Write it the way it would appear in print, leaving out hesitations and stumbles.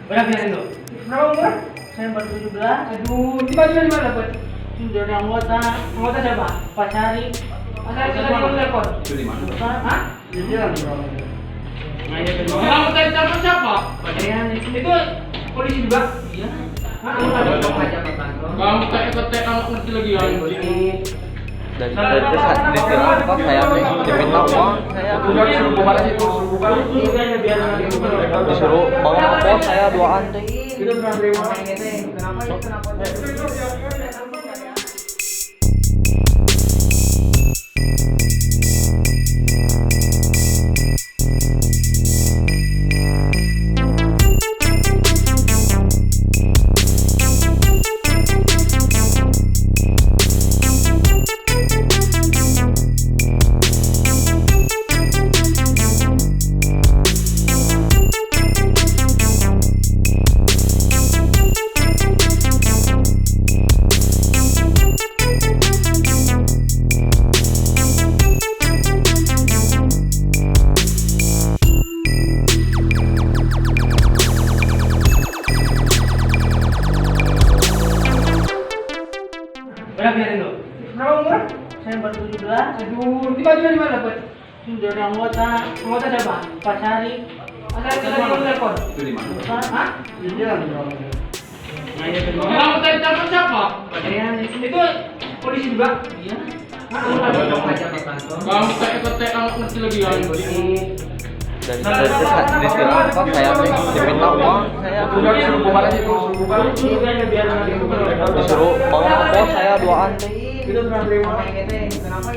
Berapa biarin lo? Berapa umur? Saya baru 17. Aduh, tiba-tiba di mana dapat? Dari anggota. Anggota siapa? Pak Syari. Ada yang telepon? Itu di mana? Hah? Nah, iya benar. Kamu tadi telepon siapa? Pak Dean itu. Itu polisi juga? Iya. Hah? Kamu tek anak ngerti lagi ya? Dari itu dikira apa saya diminta uang saya Suruh bubar aja itu. disuruh bawa ke pos saya duaan teh. Kita pernah terima ini teh. Kenapa? Berapa biarin lo? Berapa umur? Saya baru 17. Aduh, tiba-tiba di mana dapat? Dari anggota. Anggota siapa? Pak Syari. Ada yang telepon? Itu di mana? Hah? Nah, iya benar. Kamu tadi telepon siapa? Pak Dean itu. Itu polisi juga? Iya. Hah? Kamu tek anak ngerti lagi ya? Dari itu dikira apa saya diminta uang saya Suruh bubar aja itu. disuruh bawa ke pos saya duaan teh. Kita pernah terima ini teh. Kenapa?